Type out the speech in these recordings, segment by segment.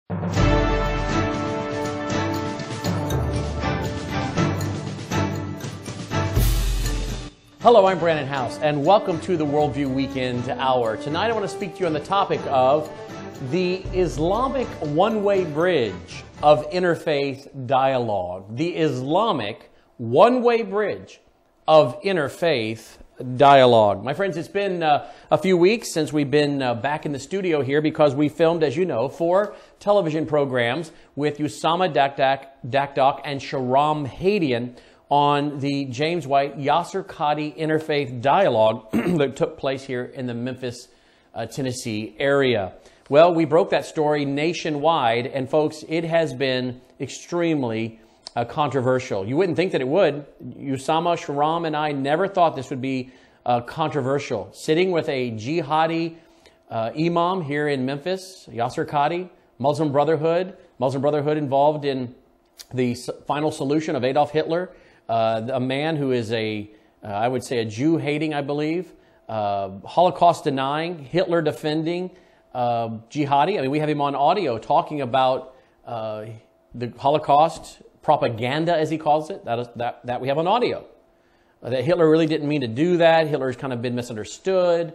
Hello, I'm Brandon House, and welcome to the Worldview Weekend Hour. Tonight I want to speak to you on the topic of the Islamic one-way bridge of interfaith dialogue. The Islamic one-way bridge of interfaith dialogue. My friends, it's been a few weeks since we've been back in the studio here because we filmed, as you know, 4 television programs with Usama Dakdak and Shahram Hadian on the James White Yasser Qadhi interfaith dialogue that took place here in the Memphis, Tennessee area. Well, we broke that story nationwide, and folks, it has been extremely controversial. You wouldn't think that it would. Usama, Shahram, and I never thought this would be controversial. Sitting with a jihadi imam here in Memphis, Yasser Qadhi, Muslim Brotherhood involved in the final solution of Adolf Hitler, a man who is I would say a Jew-hating, I believe, Holocaust-denying, Hitler-defending jihadi. I mean, we have him on audio talking about the Holocaust propaganda, as he calls it, that we have on audio. That Hitler really didn't mean to do that. Hitler's kind of been misunderstood.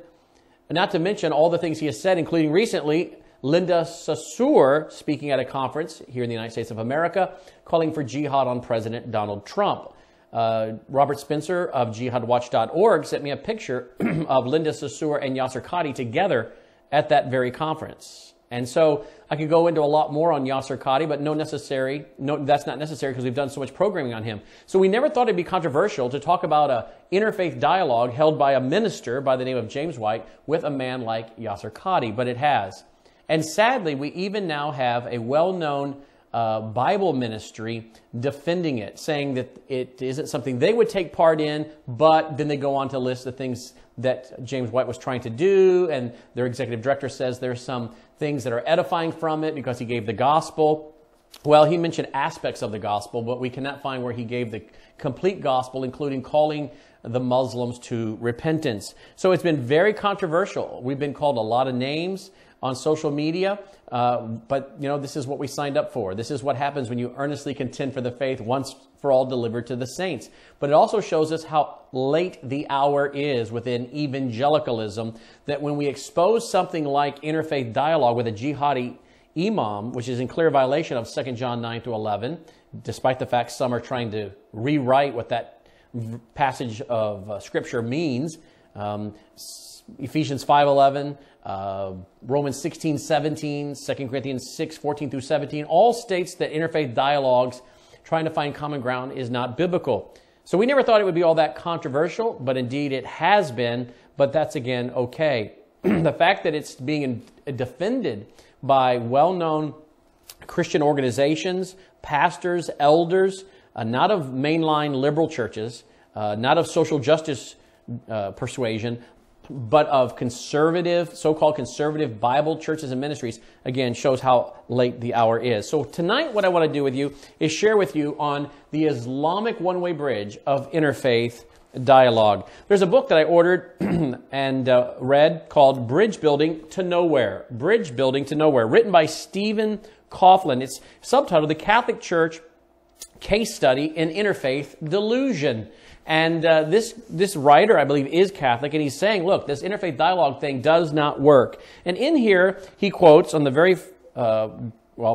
And not to mention all the things he has said, including recently, Linda Sarsour speaking at a conference here in the United States of America, calling for jihad on President Donald Trump. Robert Spencer of jihadwatch.org sent me a picture of Linda Sarsour and Yasser Qadhi together at that very conference. And so I could go into a lot more on Yasser Qadhi, but that's not necessary because we've done so much programming on him. So we never thought it'd be controversial to talk about a interfaith dialogue held by a minister by the name of James White with a man like Yasser Qadhi, but it has. And sadly, we even now have a well-known Bible ministry defending it, saying that it isn't something they would take part in, but then they go on to list the things that James White was trying to do, and their executive director says there's some things that are edifying from it because he gave the gospel. Well, he mentioned aspects of the gospel, but we cannot find where he gave the complete gospel, including calling the Muslims to repentance. So it's been very controversial. We've been called a lot of names on social media, but you know, this is what we signed up for. This is what happens when you earnestly contend for the faith once for all delivered to the saints. But it also shows us how late the hour is within evangelicalism, that when we expose something like interfaith dialogue with a jihadi imam, which is in clear violation of 2 John 9 to 11, despite the fact some are trying to rewrite what that passage of Scripture means, Ephesians 5:11, Romans 16:17, 2 Corinthians 6:14 through 17, all states that interfaith dialogues trying to find common ground is not biblical. So we never thought it would be all that controversial, but indeed it has been, but that's again okay. The fact that it's being defended by well-known Christian organizations, pastors, elders, not of mainline liberal churches, not of social justice persuasion, but of conservative, so-called conservative Bible churches and ministries, again, shows how late the hour is. So tonight, what I want to do with you is share with you on the Islamic one-way bridge of interfaith dialogue. There's a book that I ordered and read called Bridge Building to Nowhere. Bridge Building to Nowhere, written by Stephen Coughlin. It's subtitled The Catholic Church Case Study in Interfaith Delusion. And this writer, I believe, is Catholic, and he's saying, look, this interfaith dialogue thing does not work. And in here, he quotes on the very,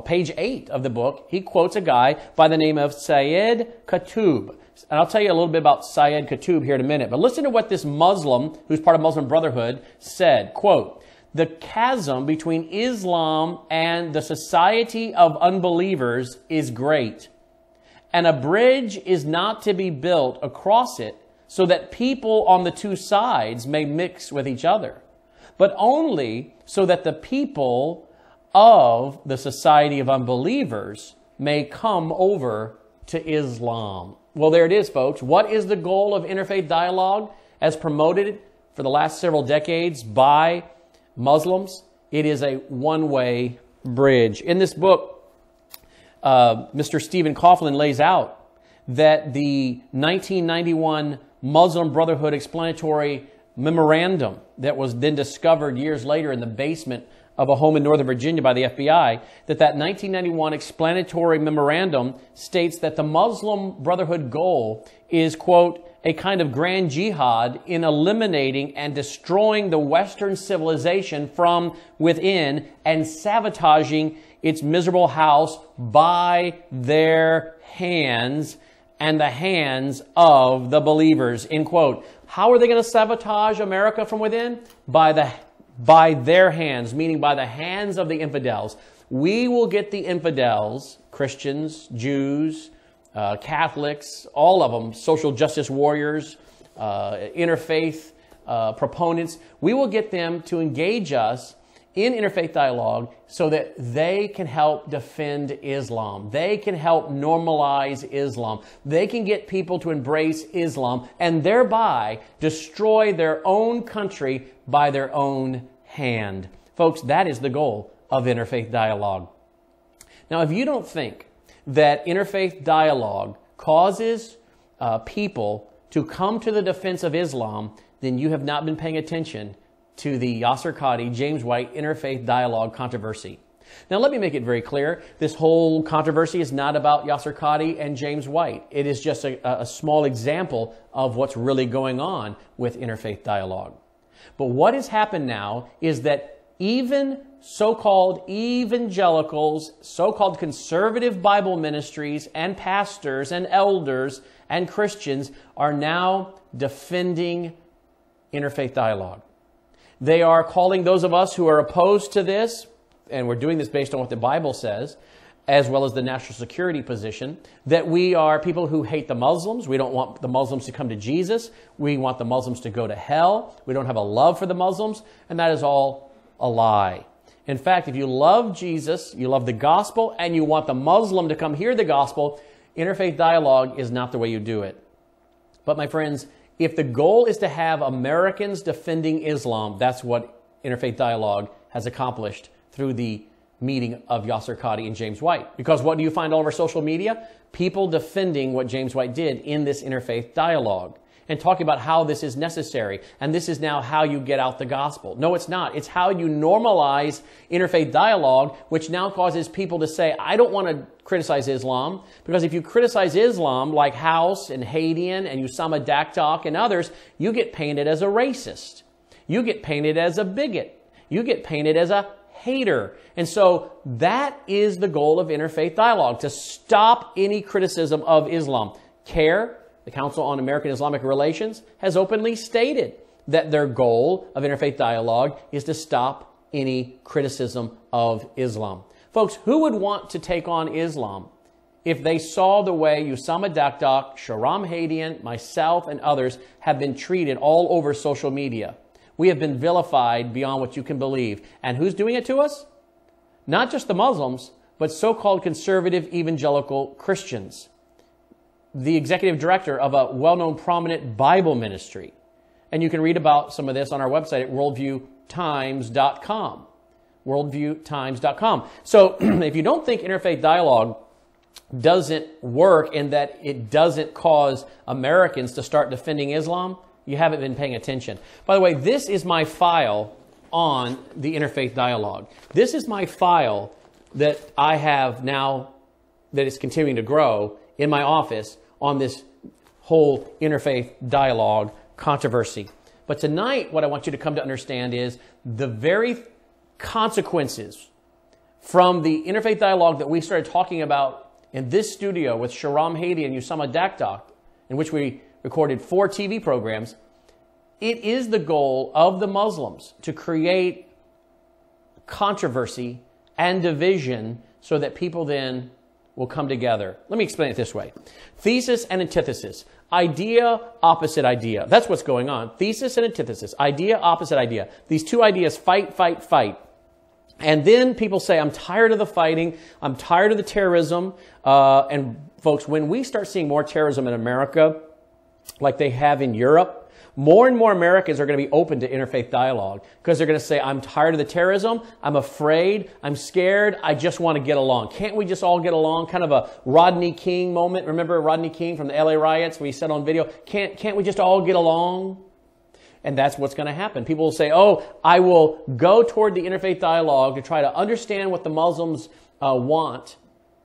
page 8 of the book, he quotes a guy by the name of Syed Qutb. And I'll tell you a little bit about Syed Qutb here in a minute. But listen to what this Muslim, who's part of Muslim Brotherhood, said. Quote, "The chasm between Islam and the society of unbelievers is great. And a bridge is not to be built across it so that people on the two sides may mix with each other, but only so that the people of the society of unbelievers may come over to Islam." Well, there it is, folks. What is the goal of interfaith dialogue as promoted for the last several decades by Muslims? It is a one-way bridge. In this book, Mr. Stephen Coughlin lays out that the 1991 Muslim Brotherhood explanatory memorandum that was then discovered years later in the basement of a home in Northern Virginia by the FBI, that 1991 explanatory memorandum states that the Muslim Brotherhood goal is, quote, a kind of grand jihad in eliminating and destroying the Western civilization from within and sabotaging its miserable house by their hands and the hands of the believers, end quote. How are they going to sabotage America from within? By their hands, meaning by the hands of the infidels. We will get the infidels, Christians, Jews, Catholics, all of them, social justice warriors, interfaith proponents. We will get them to engage us in interfaith dialogue so that they can help defend Islam. They can help normalize Islam. They can get people to embrace Islam and thereby destroy their own country by their own hand. Folks, that is the goal of interfaith dialogue. Now, if you don't think that interfaith dialogue causes people to come to the defense of Islam, then you have not been paying attention to the Yasser Qadhi, James White interfaith dialogue controversy. Now, let me make it very clear. This whole controversy is not about Yasser Qadhi and James White. It is just a small example of what's really going on with interfaith dialogue. But what has happened now is that even so-called evangelicals, so-called conservative Bible ministries, and pastors and elders and Christians are now defending interfaith dialogue. They are calling those of us who are opposed to this, and we're doing this based on what the Bible says, as well as the national security position, that we are people who hate the Muslims. We don't want the Muslims to come to Jesus. We want the Muslims to go to hell. We don't have a love for the Muslims, and that is all a lie. In fact, if you love Jesus, you love the gospel, and you want the Muslim to come hear the gospel, interfaith dialogue is not the way you do it. But my friends, if the goal is to have Americans defending Islam, that's what interfaith dialogue has accomplished through the meeting of Yasser Qadhi and James White. Because what do you find all over social media? People defending what James White did in this interfaith dialogue and talking about how this is necessary. And this is now how you get out the gospel. No, it's not. It's how you normalize interfaith dialogue, which now causes people to say, I don't want to criticize Islam, because if you criticize Islam like House and Hadian and Usama Daktak and others, you get painted as a racist. You get painted as a bigot. You get painted as a hater. And so that is the goal of interfaith dialogue, to stop any criticism of Islam. CARE, the Council on American Islamic Relations, has openly stated that their goal of interfaith dialogue is to stop any criticism of Islam. Folks, who would want to take on Islam if they saw the way Usama Daktak, Shahram Hadian, myself, and others have been treated all over social media? We have been vilified beyond what you can believe. And who's doing it to us? Not just the Muslims, but so-called conservative evangelical Christians. The executive director of a well-known prominent Bible ministry. And you can read about some of this on our website at worldviewtimes.com. worldviewtimes.com. So if you don't think interfaith dialogue doesn't work and that it doesn't cause Americans to start defending Islam, you haven't been paying attention. By the way, this is my file on the interfaith dialogue. This is my file that I have now that is continuing to grow in my office on this whole interfaith dialogue controversy. But tonight, what I want you to come to understand is the very consequences from the interfaith dialogue that we started talking about in this studio with Shahram Hadi and Usama Daktak, in which we recorded 4 TV programs. It is the goal of the Muslims to create controversy and division so that people then will come together. Let me explain it this way. Thesis and antithesis. Idea, opposite idea. That's what's going on. Thesis and antithesis. Idea, opposite idea. These two ideas fight, fight, fight. And then people say, I'm tired of the fighting. I'm tired of the terrorism. And folks, when we start seeing more terrorism in America, like they have in Europe, more and more Americans are going to be open to interfaith dialogue because they're going to say, I'm tired of the terrorism. I'm afraid. I'm scared. I just want to get along. Can't we just all get along? Kind of a Rodney King moment. Remember Rodney King from the LA riots when he said on video, can't we just all get along? And that's what's going to happen. People will say, oh, I will go toward the interfaith dialogue to try to understand what the Muslims want,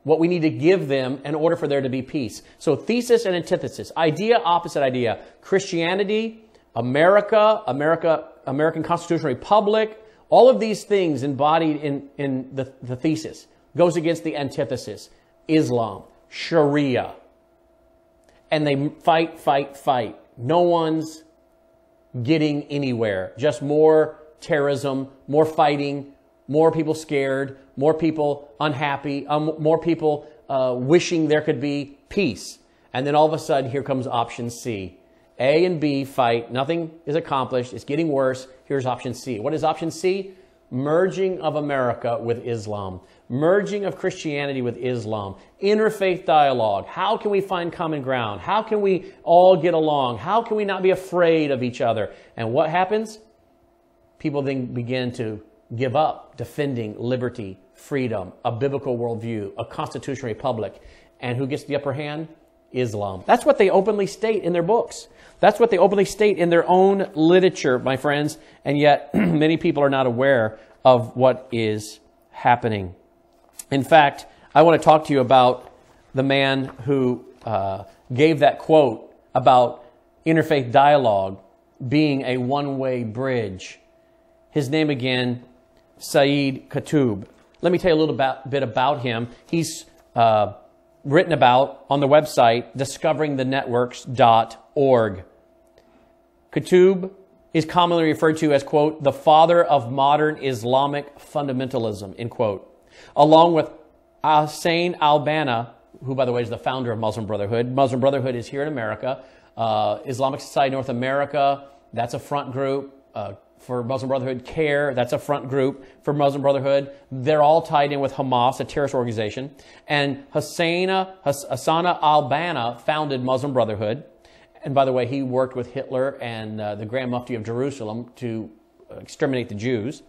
what we need to give them in order for there to be peace. So thesis and antithesis, idea, opposite idea. Christianity, American Constitutional Republic, all of these things embodied in the thesis goes against the antithesis. Islam, Sharia. And they fight, fight, fight. No one's getting anywhere. Just more terrorism, more fighting, more people scared, more people unhappy, more people wishing there could be peace. And then all of a sudden, here comes option C. A and B fight. Nothing is accomplished. It's getting worse. Here's option C. What is option C? Merging of America with Islam. Merging of Christianity with Islam. Interfaith dialogue. How can we find common ground? How can we all get along? How can we not be afraid of each other? And what happens? People then begin to give up defending liberty, freedom, a biblical worldview, a constitutional republic. And who gets the upper hand? Islam. That's what they openly state in their books. That's what they openly state in their own literature, my friends. And yet, many people are not aware of what is happening. In fact, I want to talk to you about the man who gave that quote about interfaith dialogue being a one-way bridge. His name again, Sayyid Qutb. Let me tell you a little bit about him. He's written about on the website discoveringthenetworks.org. Qutb is commonly referred to as, quote, the father of modern Islamic fundamentalism, end quote. Along with Hussein al-Banna, who, by the way, is the founder of Muslim Brotherhood. Muslim Brotherhood is here in America. Islamic Society North America, that's a front group. For Muslim Brotherhood, CARE, that's a front group for Muslim Brotherhood. They're all tied in with Hamas, a terrorist organization. And Hussein al-Banna founded Muslim Brotherhood. And by the way, he worked with Hitler and the Grand Mufti of Jerusalem to exterminate the Jews.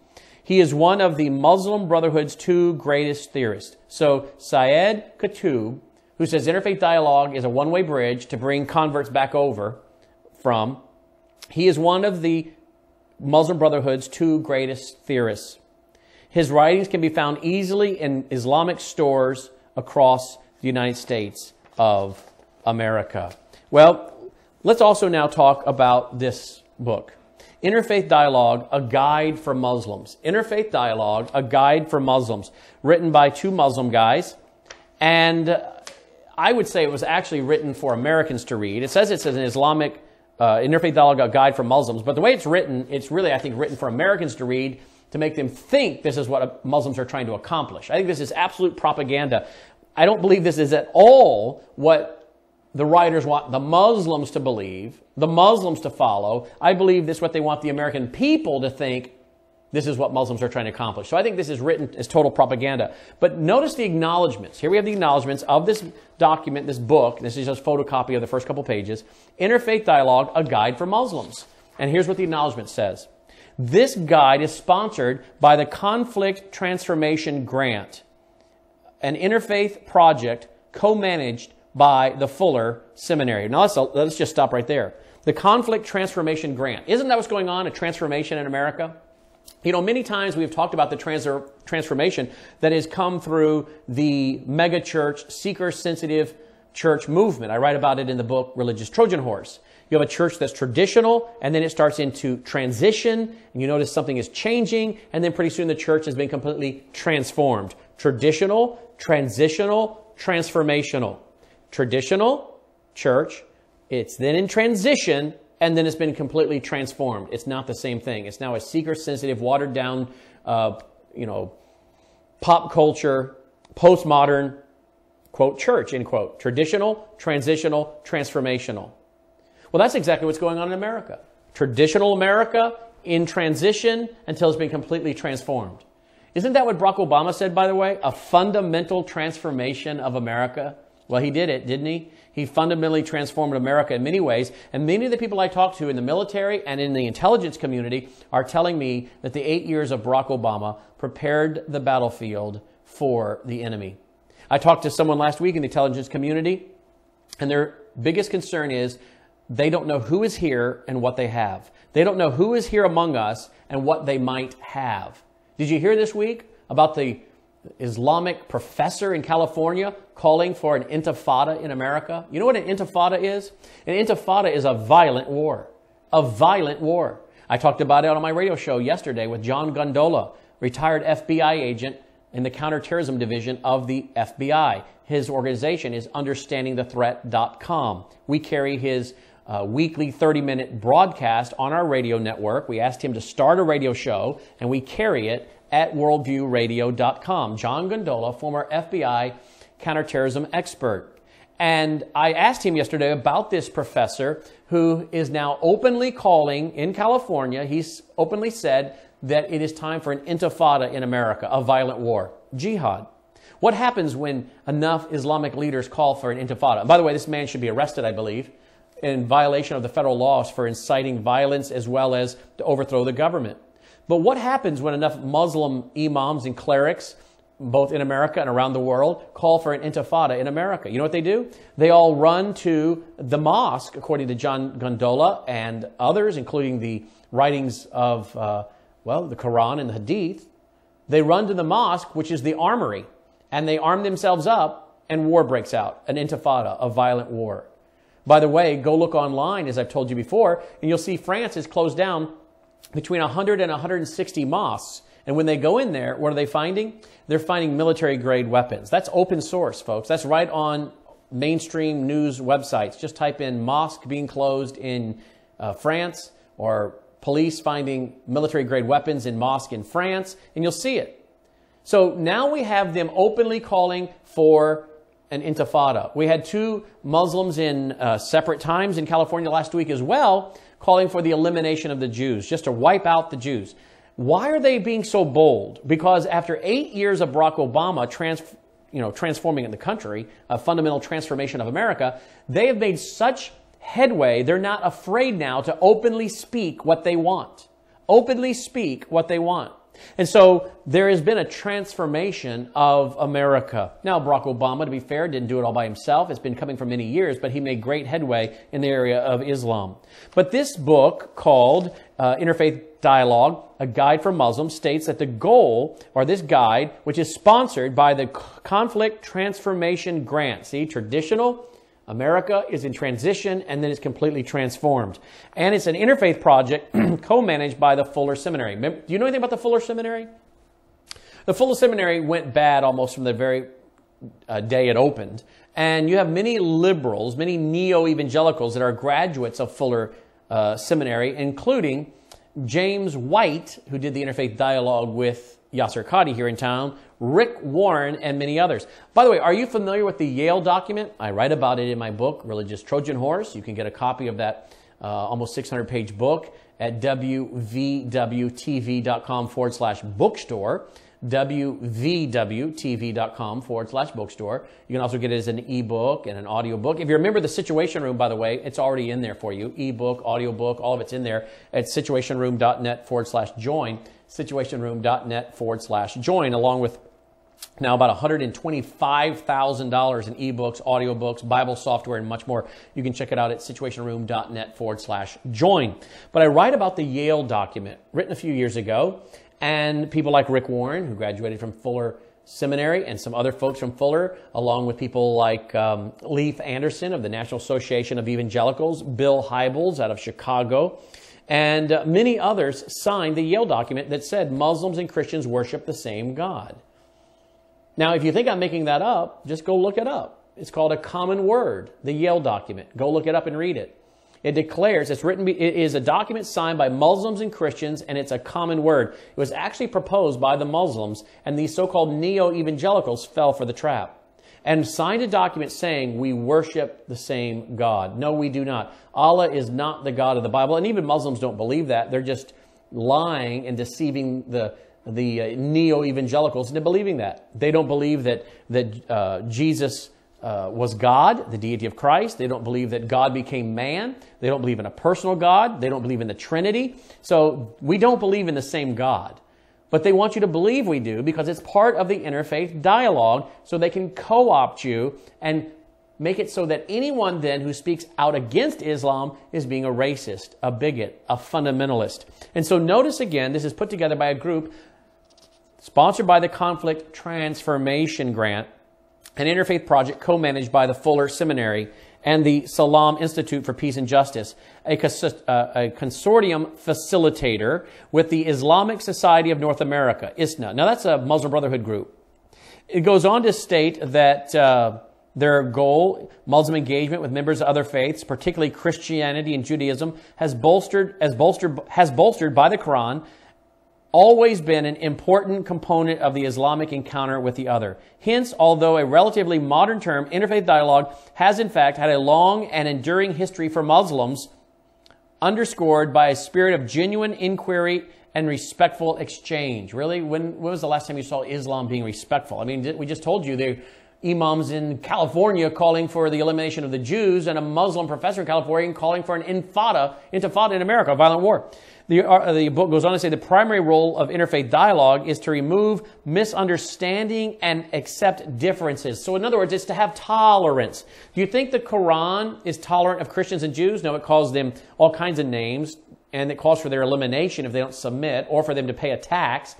He is one of the Muslim Brotherhood's two greatest theorists. So Sayyid Qutb, who says interfaith dialogue is a one-way bridge to bring converts back over from, he is one of the Muslim Brotherhood's two greatest theorists. His writings can be found easily in Islamic stores across the United States of America. Well, let's also now talk about this book. Interfaith Dialogue, A Guide for Muslims. Interfaith Dialogue, A Guide for Muslims, written by two Muslim guys. And I would say it was actually written for Americans to read. It says it's an Islamic Interfaith Dialogue, A Guide for Muslims. But the way it's written, it's really, I think, written for Americans to read to make them think this is what Muslims are trying to accomplish. I think this is absolute propaganda. I don't believe this is at all what the writers want the Muslims to believe, the Muslims to follow. I believe this is what they want the American people to think this is what Muslims are trying to accomplish. So I think this is written as total propaganda. But notice the acknowledgments. Here we have the acknowledgments of this document, this book. This is just a photocopy of the first couple pages. Interfaith Dialogue, A Guide for Muslims. And here's what the acknowledgment says. This guide is sponsored by the Conflict Transformation Grant, an interfaith project co-managed by the Fuller Seminary. Now let's just stop right there. The Conflict Transformation Grant. Isn't that what's going on, a transformation in America? You know, many times we've talked about the transformation that has come through the megachurch, seeker-sensitive church movement. I write about it in the book, Religious Trojan Horse. You have a church that's traditional, and then it starts into transition, and you notice something is changing, and then pretty soon the church has been completely transformed. Traditional, transitional, transformational. Traditional, church, it's then in transition, and then it's been completely transformed. It's not the same thing. It's now a seeker-sensitive, watered-down, pop culture, postmodern, quote, church, end quote. Traditional, transitional, transformational. Well, that's exactly what's going on in America. Traditional America in transition until it's been completely transformed. Isn't that what Barack Obama said, by the way? A fundamental transformation of America. Well, he did it, didn't he? He fundamentally transformed America in many ways. And many of the people I talk to in the military and in the intelligence community are telling me that the 8 years of Barack Obama prepared the battlefield for the enemy. I talked to someone last week in the intelligence community, and their biggest concern is They don't know who is here and what they have. They don't know who is here among us and what they might have. Did you hear this week about the Islamic professor in California calling for an intifada in America? You know what an intifada is? An intifada is a violent war. A violent war. I talked about it on my radio show yesterday with John Gondola, retired FBI agent in the counterterrorism division of the FBI. His organization is understandingthethreat.com. We carry his weekly 30-minute broadcast on our radio network. We asked him to start a radio show, and we carry it at worldviewradio.com. John Gondola, former FBI counterterrorism expert. And I asked him yesterday about this professor who is now openly calling in California. He's openly said that it is time for an intifada in America, a violent war, jihad. What happens when enough Islamic leaders call for an intifada? And by the way, this man should be arrested, I believe, in violation of the federal laws for inciting violence as well as to overthrow the government. But what happens when enough Muslim imams and clerics, both in America and around the world, call for an intifada in America? You know what they do? They all run to the mosque, according to John Gondola and others, including the writings of, the Quran and the Hadith. They run to the mosque, which is the armory, and they arm themselves up, and war breaks out, an intifada, a violent war. By the way, go look online, as I've told you before, and you'll see France has closed down between 100 and 160 mosques. And when they go in there, what are they finding? They're finding military-grade weapons. That's open source, folks. That's right on mainstream news websites. Just type in mosque being closed in France, or police finding military-grade weapons in mosque in France, and you'll see it. So now we have them openly calling for an intifada. We had two Muslims in separate times in California last week as well, calling for the elimination of the Jews, just to wipe out the Jews. Why are they being so bold? Because after 8 years of Barack Obama transforming in the country, a fundamental transformation of America, they have made such headway, they're not afraid now to openly speak what they want. Openly speak what they want. And so there has been a transformation of America. Now, Barack Obama, to be fair, didn't do it all by himself. It's been coming for many years, but he made great headway in the area of Islam. But this book called Interfaith Dialogue, A Guide for Muslims, states that the goal, or this guide, which is sponsored by the Conflict Transformation Grant. See, traditional America is in transition, and then it's completely transformed. And it's an interfaith project co-managed by the Fuller Seminary. Do you know anything about the Fuller Seminary? The Fuller Seminary went bad almost from the very day it opened. And you have many liberals, many neo-evangelicals that are graduates of Fuller Seminary, including James White, who did the Interfaith Dialogue with Yasser Qadhi here in town, Rick Warren, and many others. By the way, are you familiar with the Yale document? I write about it in my book, Religious Trojan Horse. You can get a copy of that almost 600-page book at wvwtv.com/bookstore, wvwtv.com/bookstore. You can also get it as an ebook and an audiobook. If you remember the Situation Room, by the way, it's already in there for you. Ebook, audiobook, all of it's in there at situationroom.net/join. situationroom.net/join, along with now about $125,000 in ebooks, audiobooks, Bible software, and much more. You can check it out at situationroom.net/join. But I write about the Yale document, written a few years ago, and people like Rick Warren, who graduated from Fuller Seminary, and some other folks from Fuller, along with people like Leif Anderson of the National Association of Evangelicals, Bill Hybels out of Chicago, and many others signed the Yale document that said Muslims and Christians worship the same God. Now, if you think I'm making that up, just go look it up. It's called A Common Word, the Yale document. Go look it up and read it. It declares, it is a document signed by Muslims and Christians, and it's a common word. It was actually proposed by the Muslims, and these so-called neo-evangelicals fell for the trap and signed a document saying we worship the same God. No, we do not. Allah is not the God of the Bible, and even Muslims don't believe that. They're just lying and deceiving the neo-evangelicals into believing that. They don't believe that Jesus was God, the deity of Christ. They don't believe that God became man. They don't believe in a personal God. They don't believe in the Trinity. So we don't believe in the same God. But they want you to believe we do because it's part of the interfaith dialogue, so they can co-opt you and make it so that anyone then who speaks out against Islam is being a racist, a bigot, a fundamentalist. And so notice again, this is put together by a group sponsored by the Conflict Transformation Grant, an interfaith project co-managed by the Fuller Seminary and the Salam Institute for Peace and Justice, a consortium facilitator with the Islamic Society of North America, ISNA. Now that's a Muslim Brotherhood group. It goes on to state that their goal, Muslim engagement with members of other faiths, particularly Christianity and Judaism, has bolstered by the Quran, always been an important component of the Islamic encounter with the other. Hence, although a relatively modern term, interfaith dialogue has in fact had a long and enduring history for Muslims, underscored by a spirit of genuine inquiry and respectful exchange. Really? When was the last time you saw Islam being respectful? I mean, we just told you the imams in California calling for the elimination of the Jews and a Muslim professor in California calling for an intifada in America, a violent war. The book goes on to say the primary role of interfaith dialogue is to remove misunderstanding and accept differences. So in other words, it's to have tolerance. Do you think the Quran is tolerant of Christians and Jews? No, it calls them all kinds of names, and it calls for their elimination if they don't submit or for them to pay a tax.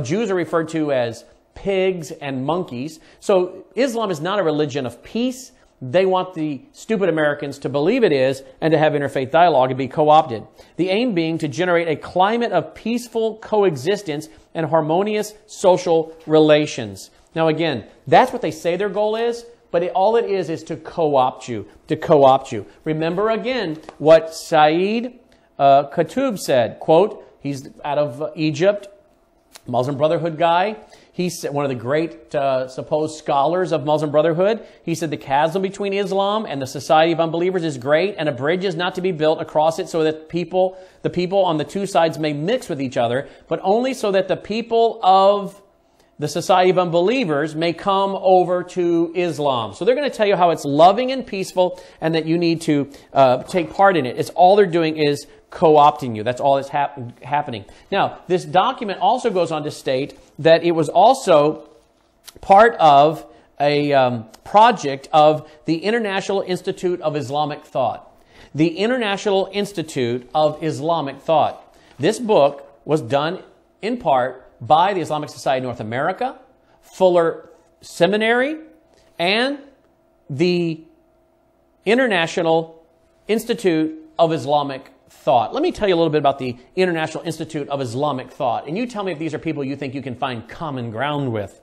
Jews are referred to as pigs and monkeys. So Islam is not a religion of peace. They want the stupid Americans to believe it is and to have interfaith dialogue and be co-opted. The aim being to generate a climate of peaceful coexistence and harmonious social relations. Now again, that's what they say their goal is, but all it is to co-opt you, Remember again what Saeed Qutb said, quote, he's out of Egypt, Muslim Brotherhood guy. He's one of the great supposed scholars of Muslim Brotherhood. He said the chasm between Islam and the society of unbelievers is great, and a bridge is not to be built across it so that the people on the two sides may mix with each other, but only so that the people of the society of unbelievers may come over to Islam. So they're going to tell you how it's loving and peaceful and that you need to take part in it. It's all they're doing is co-opting you. That's all that's happening. Now, this document also goes on to state that it was also part of a project of the International Institute of Islamic Thought. The International Institute of Islamic Thought. This book was done in part by the Islamic Society of North America, Fuller Seminary, and the International Institute of Islamic Thought. Let me tell you a little bit about the International Institute of Islamic Thought, and you tell me if these are people you think you can find common ground with.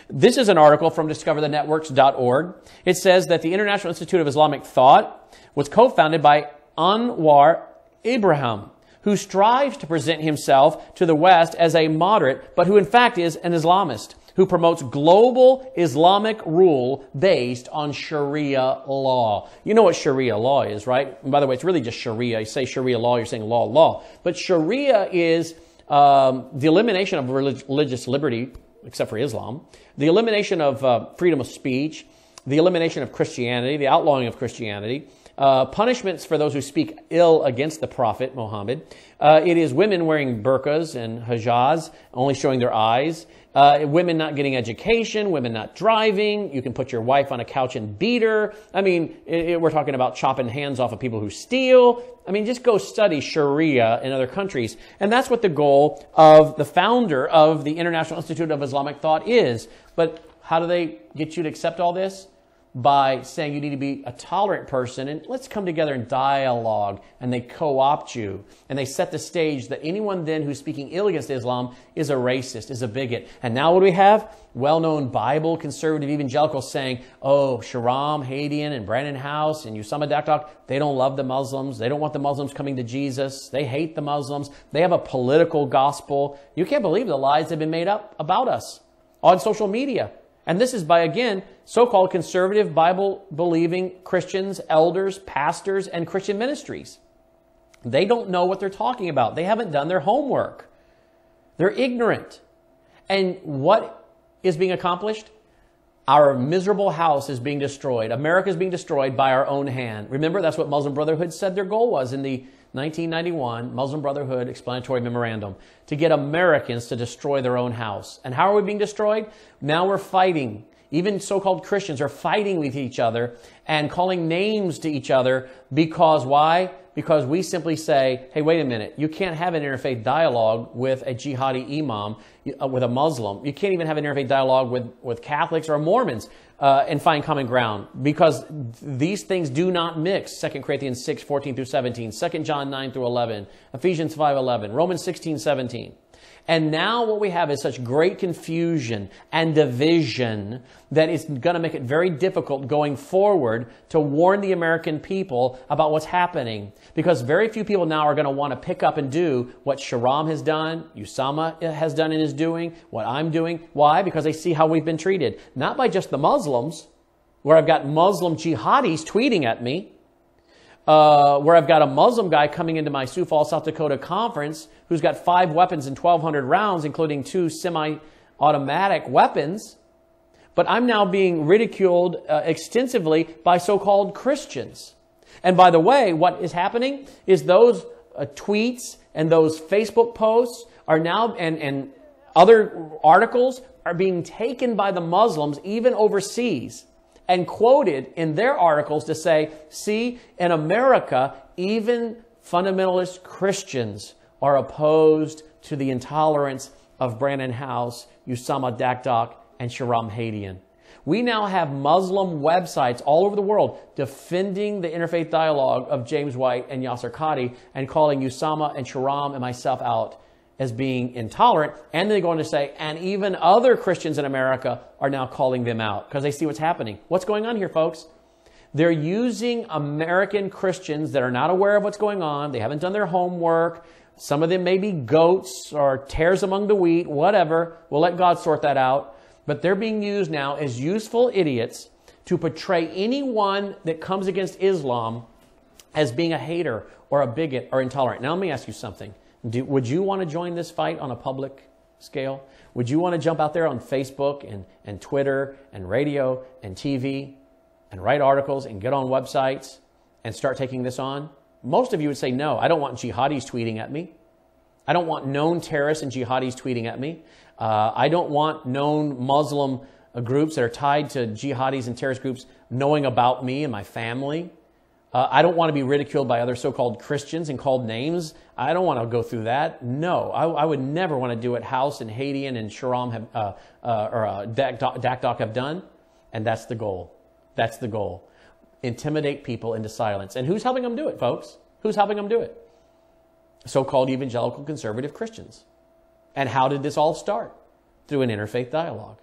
This is an article from discoverthenetworks.org. It says that the International Institute of Islamic Thought was co-founded by Anwar Ibrahim, who strives to present himself to the West as a moderate, but who in fact is an Islamist, who promotes global Islamic rule based on Sharia law. You know what Sharia law is, right? And by the way, it's really just Sharia. You say Sharia law, you're saying law. But Sharia is the elimination of religious liberty, except for Islam, the elimination of freedom of speech, the elimination of Christianity, the outlawing of Christianity, punishments for those who speak ill against the Prophet Muhammad. It is women wearing burqas and hijabs, only showing their eyes. Women not getting education, women not driving. You can put your wife on a couch and beat her. I mean, we're talking about chopping hands off of people who steal. I mean, just go study Sharia in other countries. And that's what the goal of the founder of the International Institute of Islamic Thought is. But how do they get you to accept all this? By saying you need to be a tolerant person and let's come together and dialogue, and they co-opt you and they set the stage that anyone then who's speaking ill against Islam is a racist, is a bigot. And now what do we have? Well-known Bible conservative evangelicals saying, oh, Sharam Hadian and Brandon House and Usama Dakdok, they don't love the Muslims. They don't want the Muslims coming to Jesus. They hate the Muslims. They have a political gospel. You can't believe the lies that have been made up about us on social media. And this is by, again, so-called conservative, Bible-believing Christians, elders, pastors, and Christian ministries. They don't know what they're talking about. They haven't done their homework. They're ignorant. And what is being accomplished? Our miserable house is being destroyed. America is being destroyed by our own hand. Remember, that's what Muslim Brotherhood said their goal was in the 1991 Muslim Brotherhood Explanatory Memorandum, to get Americans to destroy their own house. And how are we being destroyed? Now we're fighting even so-called Christians, are fighting with each other and calling names to each other because why? Because we simply say, hey, wait a minute, you can't have an interfaith dialogue with a jihadi imam, with a Muslim. You can't even have an interfaith dialogue with Catholics or Mormons and find common ground, because these things do not mix. 2 Corinthians 6, 14 through 17, 2 John 9 through 11, Ephesians 5, 11, Romans 16, 17. And now what we have is such great confusion and division that it's going to make it very difficult going forward to warn the American people about what's happening. Because very few people now are going to want to pick up and do what Sharam has done, Usama has done and is doing, what I'm doing. Why? Because they see how we've been treated. Not by just the Muslims, where I've got Muslim jihadis tweeting at me, where I've got a Muslim guy coming into my Sioux Falls, South Dakota conference who's got 5 weapons and 1,200 rounds, including 2 semi-automatic weapons. But I'm now being ridiculed extensively by so-called Christians. And by the way, what is happening is those tweets and those Facebook posts are now, and other articles are being taken by the Muslims, even overseas, and quoted in their articles to say, see, in America, even fundamentalist Christians are opposed to the intolerance of Brandon House, Usama Dakdok, and Sharam Hadian. We now have Muslim websites all over the world defending the interfaith dialogue of James White and Yasser Qadhi and calling Usama and Sharam and myself out as being intolerant. And they're going to say, and even other Christians in America are now calling them out because they see what's happening. What's going on here, folks? They're using American Christians that are not aware of what's going on. They haven't done their homework. Some of them may be goats or tares among the wheat, whatever. We'll let God sort that out. But they're being used now as useful idiots to portray anyone that comes against Islam as being a hater or a bigot or intolerant. Now, let me ask you something. Would you want to join this fight on a public scale? Would you want to jump out there on Facebook and Twitter and radio and TV and write articles and get on websites and start taking this on? Most of you would say, no, I don't want jihadis tweeting at me. I don't want known terrorists and jihadis tweeting at me. I don't want known Muslim groups that are tied to jihadis and terrorist groups knowing about me and my family. I don't want to be ridiculed by other so-called Christians and called names. I don't want to go through that. No, I would never want to do what House and Hadian and Sharam have, Dakdok have done. And that's the goal. That's the goal. Intimidate people into silence. And who's helping them do it, folks? Who's helping them do it? So-called evangelical conservative Christians. And how did this all start? Through an interfaith dialogue.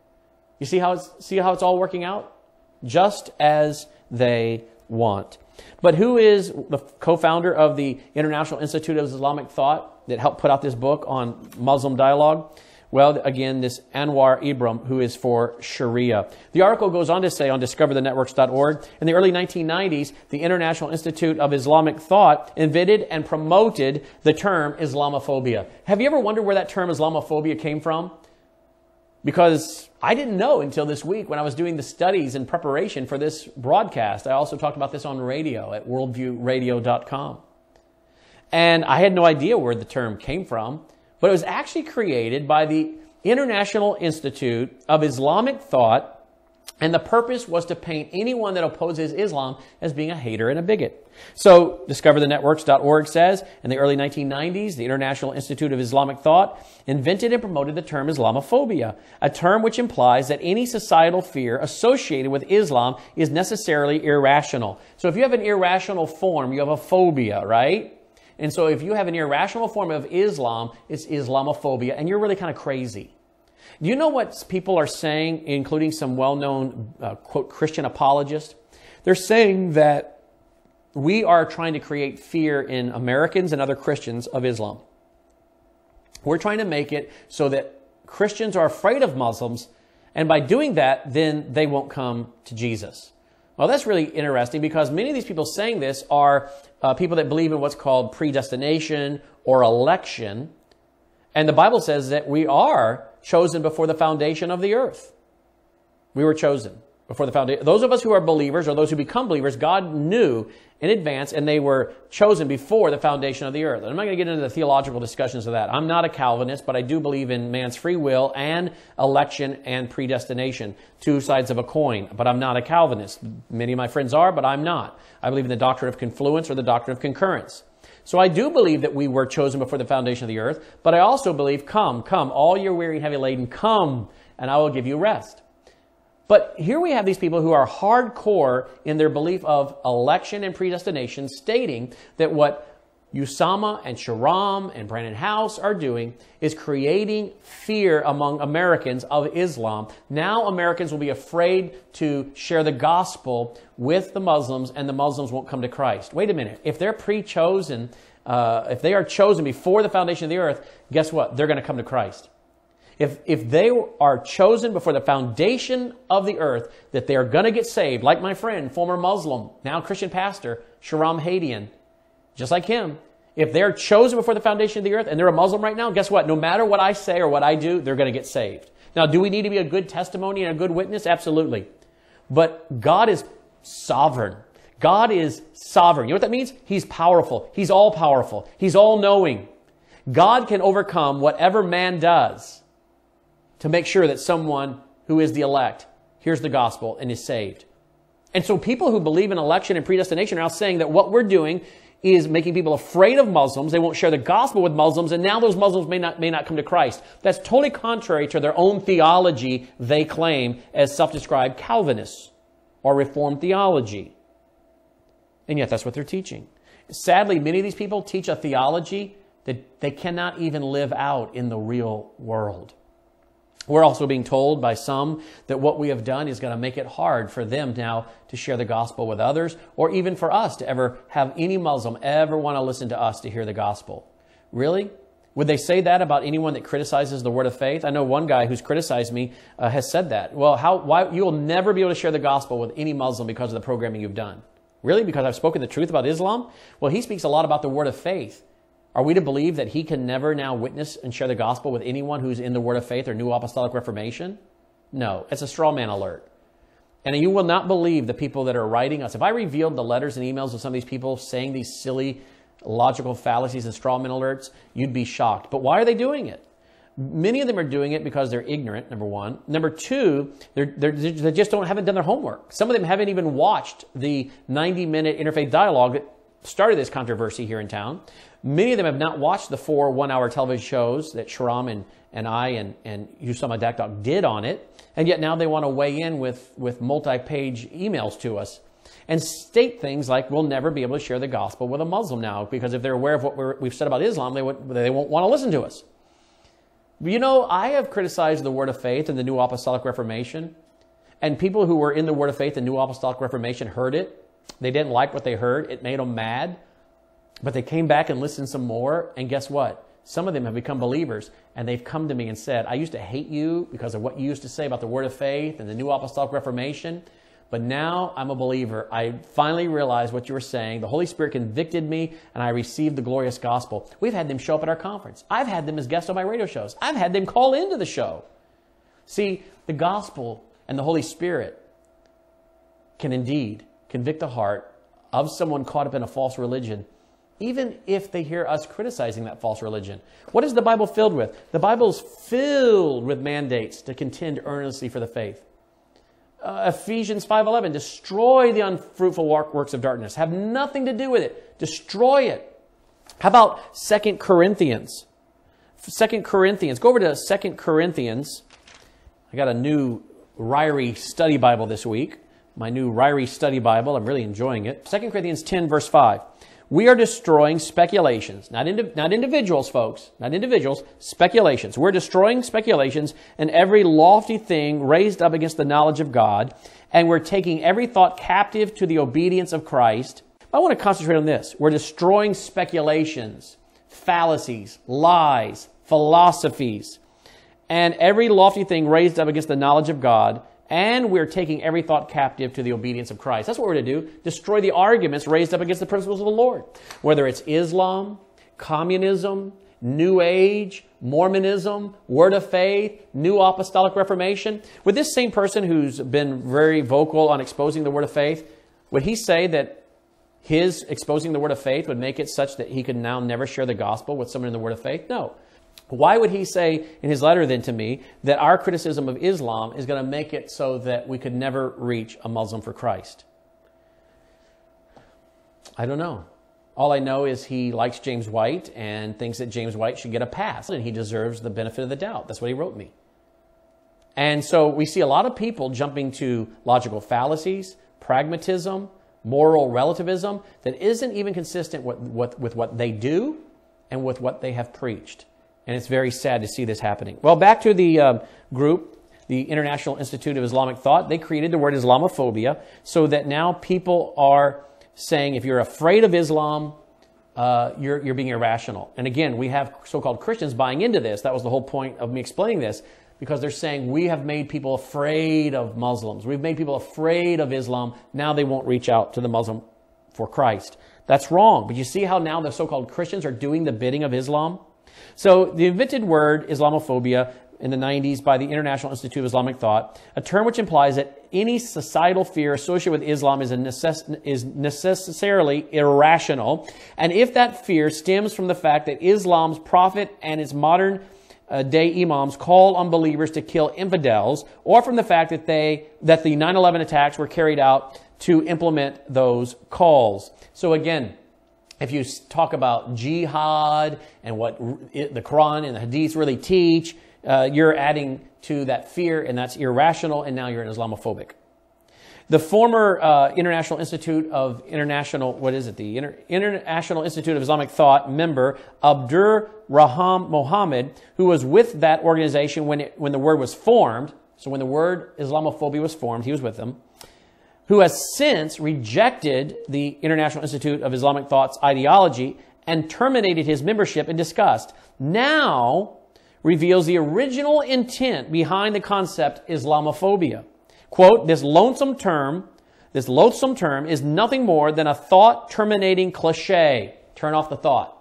You see how it's all working out? Just as they want. But who is the co-founder of the International Institute of Islamic Thought that helped put out this book on Muslim dialogue? Well, again, this Anwar Ibrahim, who is for Sharia. The article goes on to say on discoverthenetworks.org, in the early 1990s, the International Institute of Islamic Thought invented and promoted the term Islamophobia. Have you ever wondered where that term Islamophobia came from? Because I didn't know until this week when I was doing the studies in preparation for this broadcast. I also talked about this on radio at worldviewradio.com. And I had no idea where the term came from. But it was actually created by the International Institute of Islamic Thought, and the purpose was to paint anyone that opposes Islam as being a hater and a bigot. So, discoverthenetworks.org says, in the early 1990s, the International Institute of Islamic Thought invented and promoted the term Islamophobia, a term which implies that any societal fear associated with Islam is necessarily irrational. So if you have an irrational form, you have a phobia, right? And so if you have an irrational form of Islam, it's Islamophobia, and you're really kind of crazy. Do you know what people are saying, including some well-known, quote, Christian apologists? They're saying that we are trying to create fear in Americans and other Christians of Islam. We're trying to make it so that Christians are afraid of Muslims, and by doing that, then they won't come to Jesus. Well, that's really interesting because many of these people saying this are people that believe in what's called predestination or election. And the Bible says that we are chosen before the foundation of the earth. We were chosen. before the foundation. Those of us who are believers or those who become believers, God knew in advance and they were chosen before the foundation of the earth. And I'm not going to get into the theological discussions of that. I'm not a Calvinist, but I do believe in man's free will and election and predestination. Two sides of a coin. But I'm not a Calvinist. Many of my friends are, but I'm not. I believe in the doctrine of confluence or the doctrine of concurrence. So I do believe that we were chosen before the foundation of the earth, but I also believe, come, all you weary and heavy laden, come, and I will give you rest. But here we have these people who are hardcore in their belief of election and predestination, stating that what Usama and Sharam and Brandon House are doing is creating fear among Americans of Islam. Now Americans will be afraid to share the gospel with the Muslims, and the Muslims won't come to Christ. Wait a minute. If they're pre-chosen, if they are chosen before the foundation of the earth, guess what? They're going to come to Christ. If they are chosen before the foundation of the earth, that they are going to get saved, like my friend, former Muslim, now Christian pastor, Sharam Hadian, just like him. If they're chosen before the foundation of the earth and they're a Muslim right now, guess what? No matter what I say or what I do, they're going to get saved. Now, do we need to be a good testimony and a good witness? Absolutely. But God is sovereign. God is sovereign. You know what that means? He's powerful. He's all-powerful. He's all-knowing. God can overcome whatever man does to make sure that someone who is the elect hears the gospel and is saved. And so people who believe in election and predestination are now saying that what we're doing is making people afraid of Muslims. They won't share the gospel with Muslims, and now those Muslims may not come to Christ. That's totally contrary to their own theology they claim as self-described Calvinists or Reformed theology. And yet that's what they're teaching. Sadly, many of these people teach a theology that they cannot even live out in the real world. We're also being told by some that what we have done is going to make it hard for them now to share the gospel with others, or even for us to ever have any Muslim ever want to listen to us to hear the gospel. Really? Would they say that about anyone that criticizes the word of faith? I know one guy who's criticized me has said that. Well, why you will never be able to share the gospel with any Muslim because of the programming you've done. Really? Because I've spoken the truth about Islam? Well, he speaks a lot about the word of faith. Are we to believe that he can never now witness and share the gospel with anyone who's in the Word of Faith or New Apostolic Reformation? No, it's a straw man alert. And you will not believe the people that are writing us. If I revealed the letters and emails of some of these people saying these silly logical fallacies and straw man alerts, you'd be shocked. But why are they doing it? Many of them are doing it because they're ignorant, number one. Number two, they just haven't done their homework. Some of them haven't even watched the 90-minute interfaith dialogue that started this controversy here in town. Many of them have not watched the 4 one-hour television shows that Sharam and I and Usama Dakdok did on it, and yet now they want to weigh in with multi-page emails to us and state things like we'll never be able to share the gospel with a Muslim now because if they're aware of what we've said about Islam, they won't want to listen to us. You know, I have criticized the Word of Faith and the New Apostolic Reformation, and people who were in the Word of Faith and New Apostolic Reformation heard it. They didn't like what they heard. It made them mad. But they came back and listened some more, and guess what? Some of them have become believers, and they've come to me and said, I used to hate you because of what you used to say about the Word of Faith and the New Apostolic Reformation, but now I'm a believer. I finally realized what you were saying. The Holy Spirit convicted me, and I received the glorious gospel. We've had them show up at our conference. I've had them as guests on my radio shows. I've had them call into the show. See, the gospel and the Holy Spirit can indeed convict the heart of someone caught up in a false religion, even if they hear us criticizing that false religion. What is the Bible filled with? The Bible is filled with mandates to contend earnestly for the faith. Ephesians 5:11, destroy the unfruitful works of darkness. Have nothing to do with it. Destroy it. How about 2 Corinthians? 2 Corinthians. Go over to 2 Corinthians. I got a new Ryrie study Bible this week. My new Ryrie study Bible. I'm really enjoying it. 2 Corinthians 10, verse 5. We are destroying speculations. Not individuals, folks. Not individuals. Speculations. We're destroying speculations and every lofty thing raised up against the knowledge of God. And we're taking every thought captive to the obedience of Christ. I want to concentrate on this. We're destroying speculations, fallacies, lies, philosophies, and every lofty thing raised up against the knowledge of God. And we're taking every thought captive to the obedience of Christ. That's what we're to do. Destroy the arguments raised up against the principles of the Lord. Whether it's Islam, communism, New Age, Mormonism, Word of Faith, New Apostolic Reformation? Would this same person who's been very vocal on exposing the Word of Faith, would he say that his exposing the Word of Faith would make it such that he could now never share the gospel with someone in the Word of Faith? No. Why would he say in his letter then to me that our criticism of Islam is going to make it so that we could never reach a Muslim for Christ? I don't know. All I know is he likes James White and thinks that James White should get a pass and he deserves the benefit of the doubt. That's what he wrote me. And so we see a lot of people jumping to logical fallacies, pragmatism, moral relativism that isn't even consistent with what they do and with what they have preached. And it's very sad to see this happening. Well, back to the group, the International Institute of Islamic Thought. They created the word Islamophobia so that now people are saying if you're afraid of Islam, you're being irrational. And again, we have so-called Christians buying into this. That was the whole point of me explaining this, because they're saying we have made people afraid of Muslims. We've made people afraid of Islam. Now they won't reach out to the Muslim for Christ. That's wrong. But you see how now the so-called Christians are doing the bidding of Islam? So the invented word Islamophobia in the 90s by the International Institute of Islamic Thought, a term which implies that any societal fear associated with Islam is necessarily irrational. And if that fear stems from the fact that Islam's prophet and its modern day imams call on believers to kill infidels, or from the fact that the 9/11 attacks were carried out to implement those calls. So again, if you talk about jihad and what the Quran and the Hadith really teach, you're adding to that fear, and that's irrational, and now you're an Islamophobic. The former International Institute of International Institute of Islamic Thought member Abdur Raham Mohammed, who was with that organization when the word was formed, so when the word Islamophobia was formed, he was with them, who has since rejected the International Institute of Islamic Thought's ideology and terminated his membership in disgust, now reveals the original intent behind the concept Islamophobia. Quote, this loathsome term is nothing more than a thought-terminating cliche. Turn off the thought.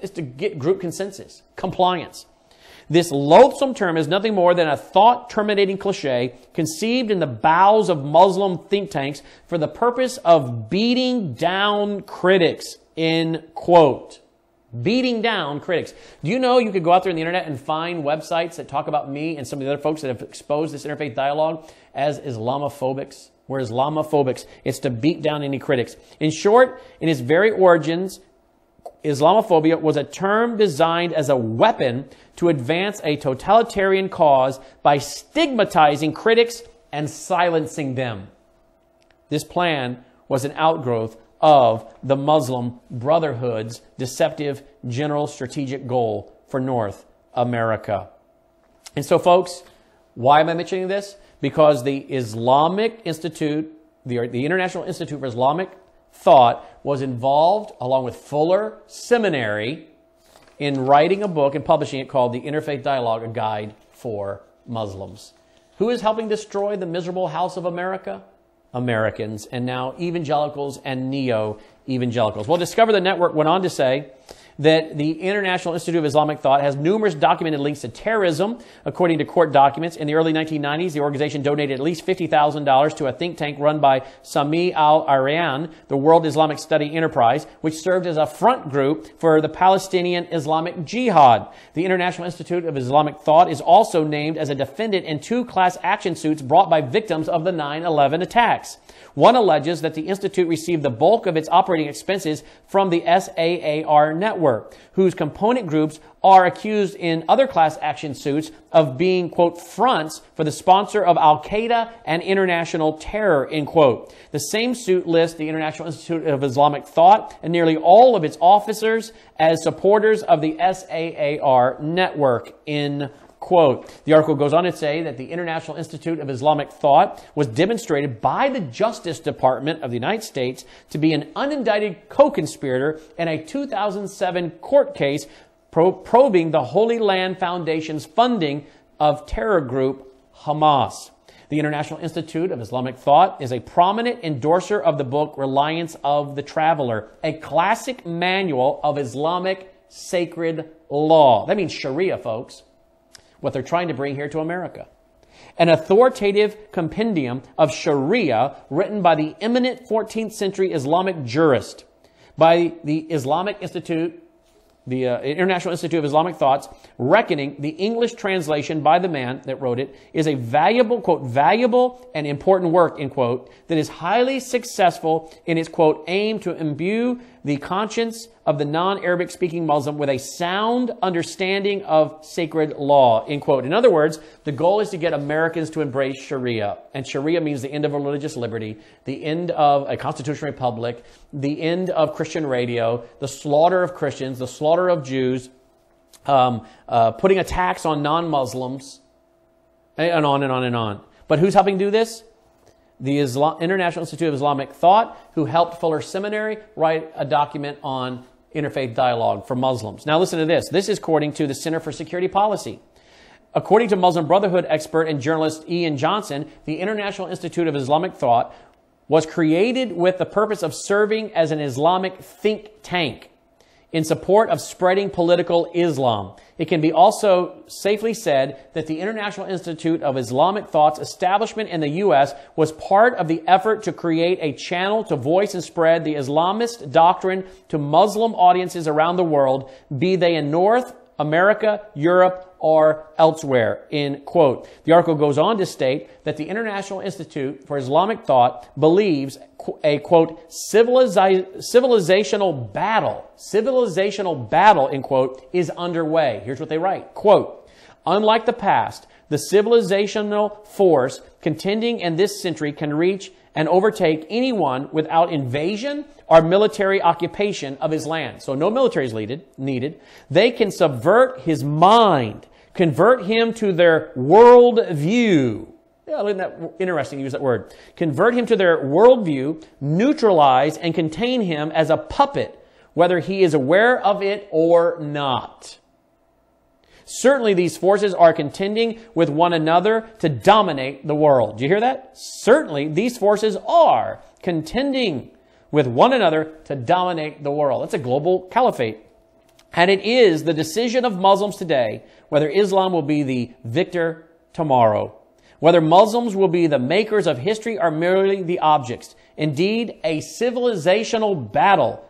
It's to get group consensus, compliance. This loathsome term is nothing more than a thought-terminating cliche conceived in the bowels of Muslim think tanks for the purpose of beating down critics, end quote. Beating down critics. Do you know you could go out there on the internet and find websites that talk about me and some of the other folks that have exposed this interfaith dialogue as Islamophobics? We're Islamophobics. It's to beat down any critics. In short, in its very origins, Islamophobia was a term designed as a weapon to advance a totalitarian cause by stigmatizing critics and silencing them. This plan was an outgrowth of the Muslim Brotherhood's deceptive general strategic goal for North America. And so, folks, why am I mentioning this? Because the Islamic Institute, the International Institute for Islamic Thought, was involved, along with Fuller Seminary, in writing a book and publishing it called The Interfaith Dialogue, a Guide for Muslims. Who is helping destroy the miserable house of America? Americans, and now evangelicals and neo-evangelicals. Well, Discover the Network went on to say that the International Institute of Islamic Thought has numerous documented links to terrorism. According to court documents, in the early 1990s, the organization donated at least $50,000 to a think tank run by Sami al-Arian, the World Islamic Study Enterprise, which served as a front group for the Palestinian Islamic Jihad. The International Institute of Islamic Thought is also named as a defendant in 2 class action suits brought by victims of the 9/11 attacks. One alleges that the Institute received the bulk of its operating expenses from the SAAR network, whose component groups are accused in other class action suits of being, quote, fronts for the sponsor of Al-Qaeda and international terror, end quote. The same suit lists the International Institute of Islamic Thought and nearly all of its officers as supporters of the SAAR network, end quote. The article goes on to say that the International Institute of Islamic Thought was demonstrated by the Justice Department of the United States to be an unindicted co-conspirator in a 2007 court case probing the Holy Land Foundation's funding of terror group Hamas. The International Institute of Islamic Thought is a prominent endorser of the book Reliance of the Traveler, a classic manual of Islamic sacred law. That means Sharia, folks. What they're trying to bring here to America. An authoritative compendium of Sharia written by the eminent 14th century Islamic jurist, by the Islamic Institute, the International Institute of Islamic Thoughts, reckoning the English translation by the man that wrote it is a valuable, quote, valuable and important work, end quote, that is highly successful in its, quote, aim to imbue the conscience of the non-Arabic speaking Muslim with a sound understanding of sacred law, end quote. In other words, the goal is to get Americans to embrace Sharia. And Sharia means the end of religious liberty, the end of a constitutional republic, the end of Christian radio, the slaughter of Christians, the slaughter of Jews, putting a tax on non-Muslims, and on and on and on. But who's helping do this? The International Institute of Islamic Thought, who helped Fuller Seminary write a document on interfaith dialogue for Muslims. Now listen to this. This is according to the Center for Security Policy. According to Muslim Brotherhood expert and journalist Ian Johnson, the International Institute of Islamic Thought was created with the purpose of serving as an Islamic think tank in support of spreading political Islam. It can be also safely said that the International Institute of Islamic Thought's establishment in the U.S. was part of the effort to create a channel to voice and spread the Islamist doctrine to Muslim audiences around the world, be they in North America, Europe, or elsewhere, end quote. The article goes on to state that the International Institute for Islamic Thought believes a, quote, civilizational battle, end quote, is underway. Here's what they write, quote, unlike the past, the civilizational force contending in this century can reach and overtake anyone without invasion or military occupation of his land. So no military is needed. They can subvert his mind, convert him to their worldview. Yeah, isn't that interesting to use that word? Convert him to their worldview, neutralize and contain him as a puppet, whether he is aware of it or not. Certainly these forces are contending with one another to dominate the world. Do you hear that? Certainly these forces are contending with one another to dominate the world. That's a global caliphate. And it is the decision of Muslims today whether Islam will be the victor tomorrow, whether Muslims will be the makers of history or merely the objects. Indeed, a civilizational battle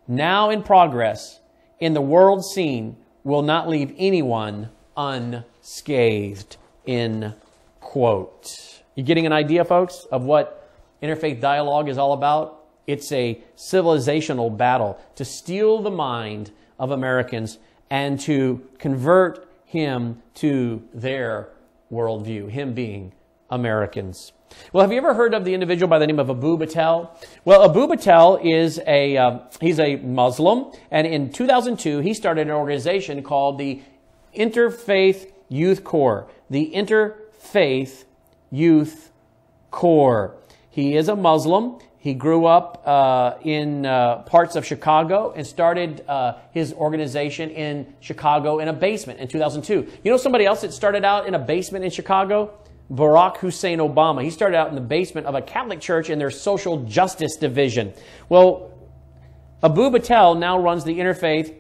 now in progress in the world scene will not leave anyone unscathed, end quote. You getting an idea, folks, of what interfaith dialogue is all about? It's a civilizational battle to steal the mind of Americans and to convert him to their worldview, him being Americans. Well, have you ever heard of the individual by the name of Abu Batal? Well, Abu Batal is he's a Muslim, and in 2002, he started an organization called the Interfaith Youth Corps. The Interfaith Youth Corps. He is a Muslim. He grew up in parts of Chicago and started his organization in Chicago in a basement in 2002. You know somebody else that started out in a basement in Chicago? Barack Hussein Obama. He started out in the basement of a Catholic church in their social justice division. Well, Abu Batal now runs the Interfaith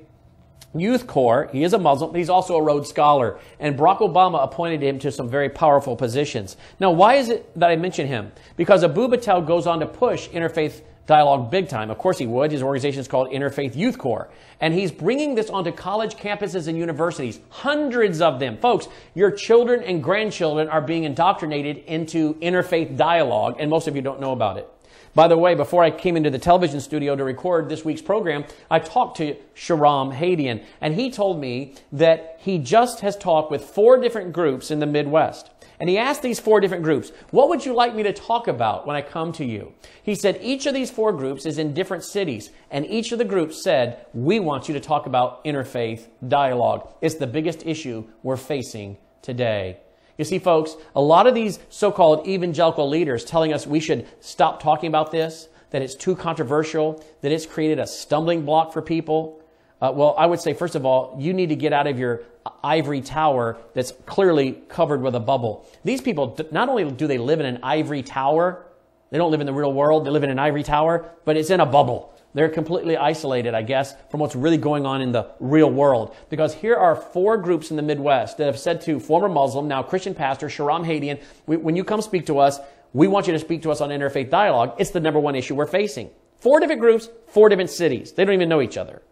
Youth Corps. He is a Muslim, but he's also a Rhodes Scholar. And Barack Obama appointed him to some very powerful positions. Now, why is it that I mention him? Because Abu Batal goes on to push interfaith dialogue big time. Of course he would. His organization is called Interfaith Youth Corps. And he's bringing this onto college campuses and universities. Hundreds of them. Folks, your children and grandchildren are being indoctrinated into interfaith dialogue, and most of you don't know about it. By the way, before I came into the television studio to record this week's program, I talked to Sharam Hadian, and he told me that he just has talked with 4 different groups in the Midwest. And he asked these 4 different groups, what would you like me to talk about when I come to you? He said each of these 4 groups is in different cities, and each of the groups said, we want you to talk about interfaith dialogue. It's the biggest issue we're facing today. You see, folks, a lot of these so-called evangelical leaders telling us we should stop talking about this, that it's too controversial, that it's created a stumbling block for people. Well, I would say, first of all, you need to get out of your ivory tower that's clearly covered with a bubble. These people, not only do they live in an ivory tower, they don't live in the real world, they live in an ivory tower, but it's in a bubble. They're completely isolated, I guess, from what's really going on in the real world. Because here are 4 groups in the Midwest that have said to former Muslim, now Christian pastor, Shahram Hadian, when you come speak to us, we want you to speak to us on interfaith dialogue. It's the #1 issue we're facing. 4 different groups, 4 different cities. They don't even know each other.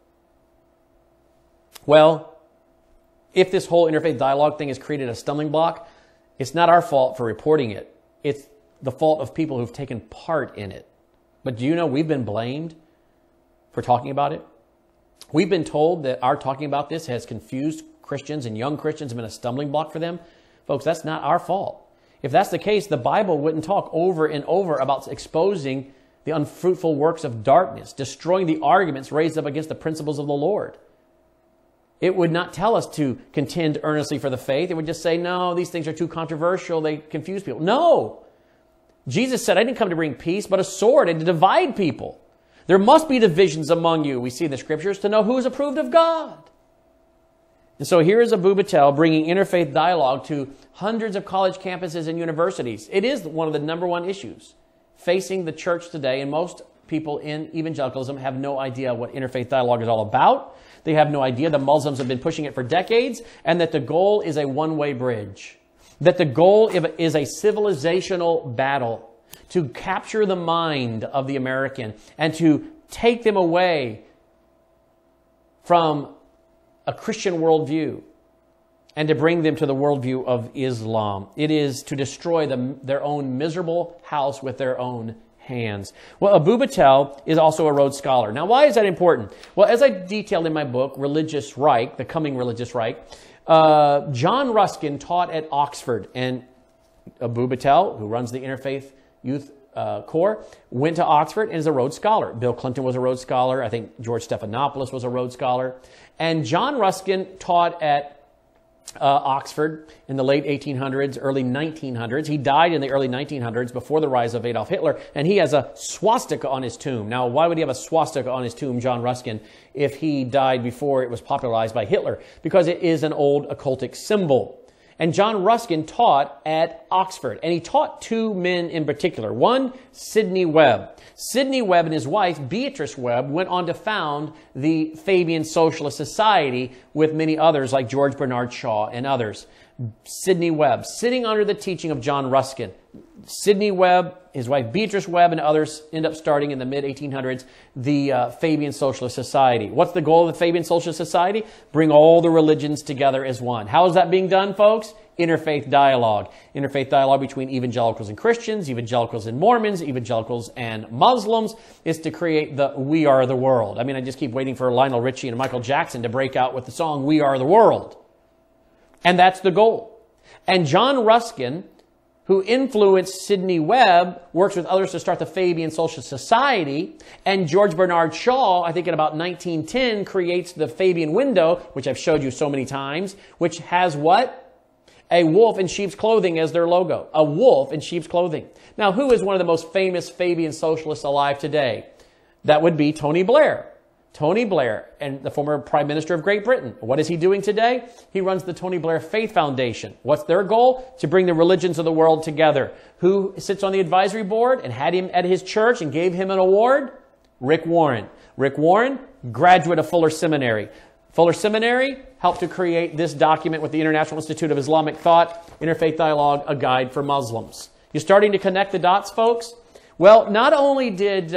Well, if this whole interfaith dialogue thing has created a stumbling block, it's not our fault for reporting it. It's the fault of people who've taken part in it. But do you know we've been blamed for talking about it? We've been told that our talking about this has confused Christians and young Christians, have been a stumbling block for them. Folks, that's not our fault. If that's the case, the Bible wouldn't talk over and over about exposing the unfruitful works of darkness, destroying the arguments raised up against the principles of the Lord. It would not tell us to contend earnestly for the faith. It would just say, no, these things are too controversial. They confuse people. No. Jesus said, I didn't come to bring peace, but a sword, and to divide people. There must be divisions among you, we see in the scriptures, to know who is approved of God. And so here is Abu Batel bringing interfaith dialogue to hundreds of college campuses and universities. It is one of the #1 issues facing the church today, and most people in evangelicalism have no idea what interfaith dialogue is all about. They have no idea the Muslims have been pushing it for decades, and that the goal is a one-way bridge. That the goal is a civilizational battle to capture the mind of the American and to take them away from a Christian worldview and to bring them to the worldview of Islam. It is to destroy their own miserable house with their own hands. Well, Abu Batel is also a Rhodes Scholar. Now, why is that important? Well, as I detailed in my book, Religious Reich, The Coming Religious Reich, John Ruskin taught at Oxford, and Abu Batel, who runs the Interfaith Youth Corps, went to Oxford and is a Rhodes Scholar. Bill Clinton was a Rhodes Scholar. I think George Stephanopoulos was a Rhodes Scholar. And John Ruskin taught at Oxford in the late 1800s, early 1900s. He died in the early 1900s before the rise of Adolf Hitler, and he has a swastika on his tomb. Now, why would he have a swastika on his tomb, John Ruskin, if he died before it was popularized by Hitler? Because it is an old occultic symbol. And John Ruskin taught at Oxford, and he taught 2 men in particular. One, Sidney Webb. Sidney Webb and his wife, Beatrice Webb, went on to found the Fabian Socialist Society with many others like George Bernard Shaw and others. Sidney Webb, sitting under the teaching of John Ruskin. Sidney Webb, his wife Beatrice Webb, and others end up starting in the mid-1800s the Fabian Socialist Society. What's the goal of the Fabian Socialist Society? Bring all the religions together as one. How is that being done, folks? Interfaith dialogue. Interfaith dialogue between evangelicals and Christians, evangelicals and Mormons, evangelicals and Muslims is to create the We Are the World. I mean, I just keep waiting for Lionel Richie and Michael Jackson to break out with the song We Are the World. And that's the goal. And John Ruskin, who influenced Sidney Webb, works with others to start the Fabian Socialist Society. And George Bernard Shaw, I think in about 1910, creates the Fabian window, which I've showed you so many times, which has what? A wolf in sheep's clothing as their logo. A wolf in sheep's clothing. Now, who is one of the most famous Fabian socialists alive today? That would be Tony Blair. Tony Blair, and the former Prime Minister of Great Britain. What is he doing today? He runs the Tony Blair Faith Foundation. What's their goal? To bring the religions of the world together. Who sits on the advisory board and had him at his church and gave him an award? Rick Warren. Rick Warren, graduate of Fuller Seminary. Fuller Seminary helped to create this document with the International Institute of Islamic Thought, Interfaith Dialogue, a guide for Muslims. You're starting to connect the dots, folks? Well, not only did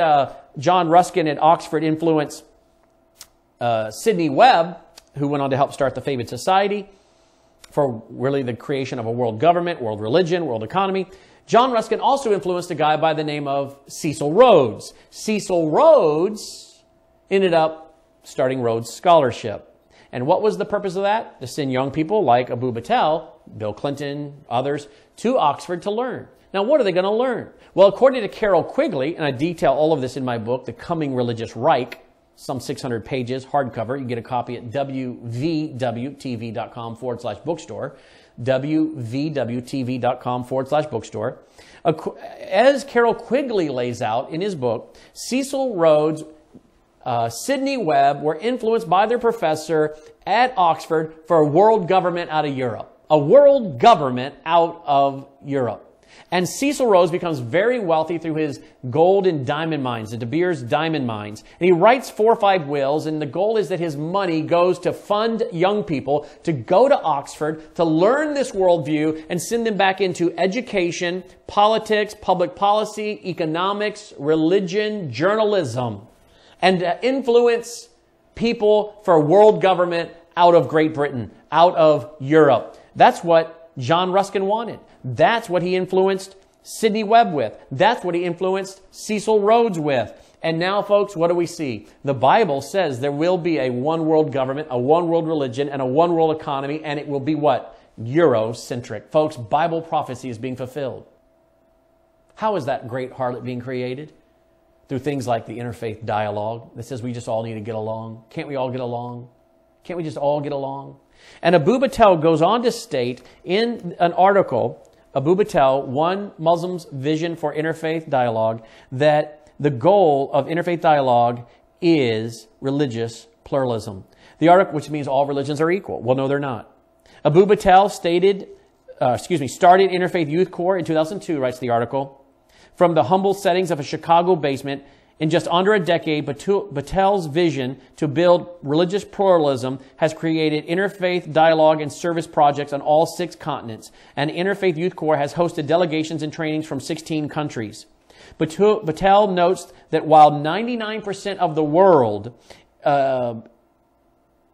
John Ruskin at Oxford influence Sidney Webb, who went on to help start the Fabian Society for really the creation of a world government, world religion, world economy. John Ruskin also influenced a guy by the name of Cecil Rhodes. Cecil Rhodes ended up starting Rhodes Scholarship. And what was the purpose of that? To send young people like Abu Batel, Bill Clinton, others, to Oxford to learn. Now, what are they going to learn? Well, according to Carol Quigley, and I detail all of this in my book, The Coming Religious Reich, some 600 pages, hardcover. You can get a copy at wvwtv.com/bookstore. wvwtv.com/bookstore. As Carol Quigley lays out in his book, Cecil Rhodes, Sidney Webb were influenced by their professor at Oxford for a world government out of Europe. A world government out of Europe. And Cecil Rhodes becomes very wealthy through his gold and diamond mines, the De Beers diamond mines. And he writes 4 or 5 wills, and the goal is that his money goes to fund young people to go to Oxford, to learn this worldview, and send them back into education, politics, public policy, economics, religion, journalism, and to influence people for world government out of Great Britain, out of Europe. That's what John Ruskin wanted. That's what he influenced Sidney Webb with. That's what he influenced Cecil Rhodes with. And now, folks, what do we see? The Bible says there will be a one world government, a one world religion, and a one world economy, and it will be what? Eurocentric. Folks, Bible prophecy is being fulfilled. How is that great harlot being created? Through things like the interfaith dialogue that says we just all need to get along. Can't we all get along? Can't we just all get along? And Abu Batel goes on to state in an article, Abu Batel, One Muslim's Vision for Interfaith Dialogue, that the goal of interfaith dialogue is religious pluralism. The article, which means all religions are equal. Well, no, they're not. Abu Batel started Interfaith Youth Corps in 2002, writes the article. From the humble settings of a Chicago basement, in just under a decade, Batel's vision to build religious pluralism has created interfaith dialogue and service projects on all 6 continents. And Interfaith Youth Corps has hosted delegations and trainings from 16 countries. Batel notes that while 99% of the world,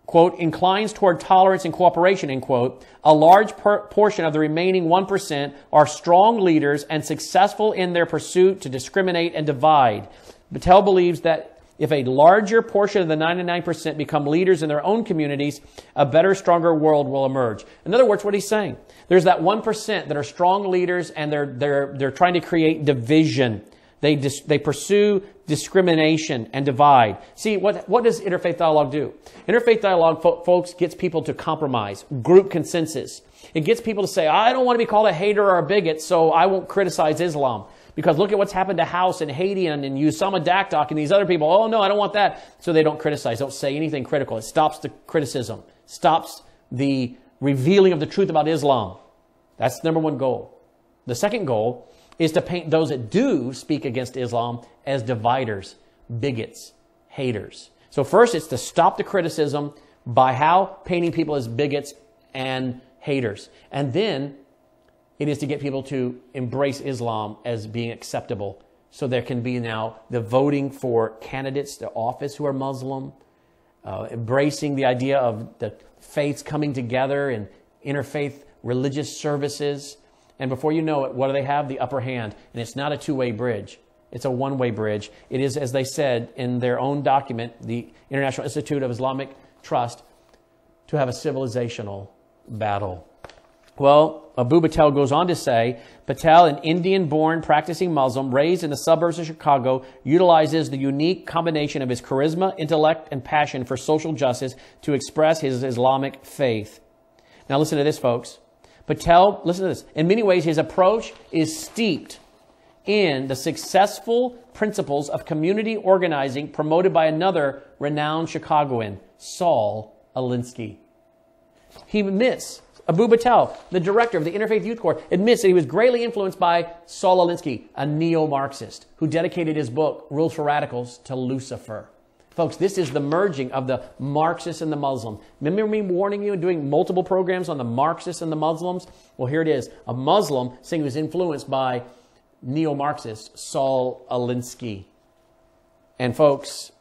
quote, inclines toward tolerance and cooperation, end quote, a large portion of the remaining 1% are strong leaders and successful in their pursuit to discriminate and divide. Batel believes that if a larger portion of the 99% become leaders in their own communities, a better, stronger world will emerge. In other words, what he's saying, there's that 1% that are strong leaders and they're trying to create division. They pursue discrimination and divide. See, what does interfaith dialogue do? Interfaith dialogue, folks, gets people to compromise, group consensus. It gets people to say, I don't want to be called a hater or a bigot, so I won't criticize Islam. Because look at what's happened to House and Haiti and Usama Dakdok and these other people. Oh, no, I don't want that. So they don't criticize, don't say anything critical. It stops the criticism, stops the revealing of the truth about Islam. That's the number one goal. The second goal is to paint those that do speak against Islam as dividers, bigots, haters. So first, it's to stop the criticism by how? Painting people as bigots and haters. And then it is to get people to embrace Islam as being acceptable. So there can be now the voting for candidates to office who are Muslim, embracing the idea of the faiths coming together in interfaith religious services. And before you know it, what do they have? The upper hand. And it's not a two-way bridge. It's a one-way bridge. It is, as they said in their own document, the International Institute of Islamic Trust, to have a civilizational battle. Well, Abu Batel goes on to say, Batel, an Indian-born practicing Muslim raised in the suburbs of Chicago, utilizes the unique combination of his charisma, intellect, and passion for social justice to express his Islamic faith. Now listen to this, folks. Batel, listen to this. In many ways, his approach is steeped in the successful principles of community organizing promoted by another renowned Chicagoan, Saul Alinsky. He admits, Abu Batel, the director of the Interfaith Youth Corps, admits that he was greatly influenced by Saul Alinsky, a neo-Marxist, who dedicated his book, Rules for Radicals, to Lucifer. Folks, this is the merging of the Marxist and the Muslim. Remember me warning you and doing multiple programs on the Marxists and the Muslims? Well, here it is. A Muslim saying he was influenced by neo-Marxist Saul Alinsky. And folks,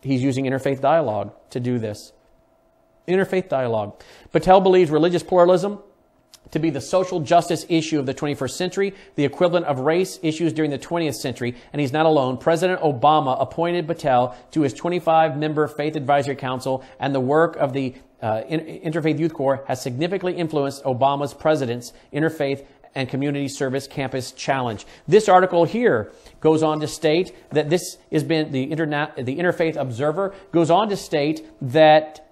he's using interfaith dialogue to do this. Interfaith dialogue. Batel believes religious pluralism to be the social justice issue of the 21st century, the equivalent of race issues during the 20th century, and he's not alone. President Obama appointed Batel to his 25-member Faith Advisory Council, and the work of the Interfaith Youth Corps has significantly influenced Obama's president's Interfaith and Community Service Campus Challenge. This article here goes on to state that this has been, the Interfaith Observer goes on to state that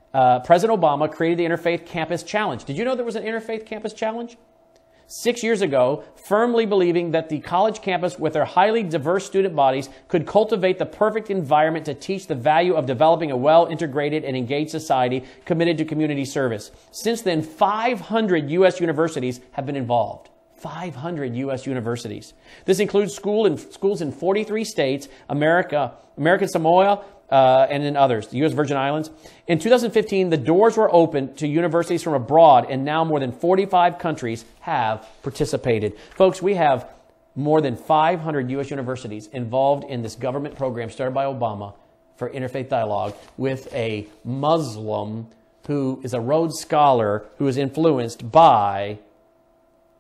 President Obama created the Interfaith Campus Challenge. Did you know there was an Interfaith Campus Challenge? 6 years ago, firmly believing that the college campus with their highly diverse student bodies could cultivate the perfect environment to teach the value of developing a well-integrated and engaged society committed to community service. Since then, 500 U.S. universities have been involved. 500 U.S. universities. This includes schools in 43 states, American Samoa, and in others, the U.S. Virgin Islands. In 2015, the doors were open to universities from abroad, and now more than 45 countries have participated. Folks, we have more than 500 U.S. universities involved in this government program started by Obama for interfaith dialogue with a Muslim who is a Rhodes Scholar who is influenced by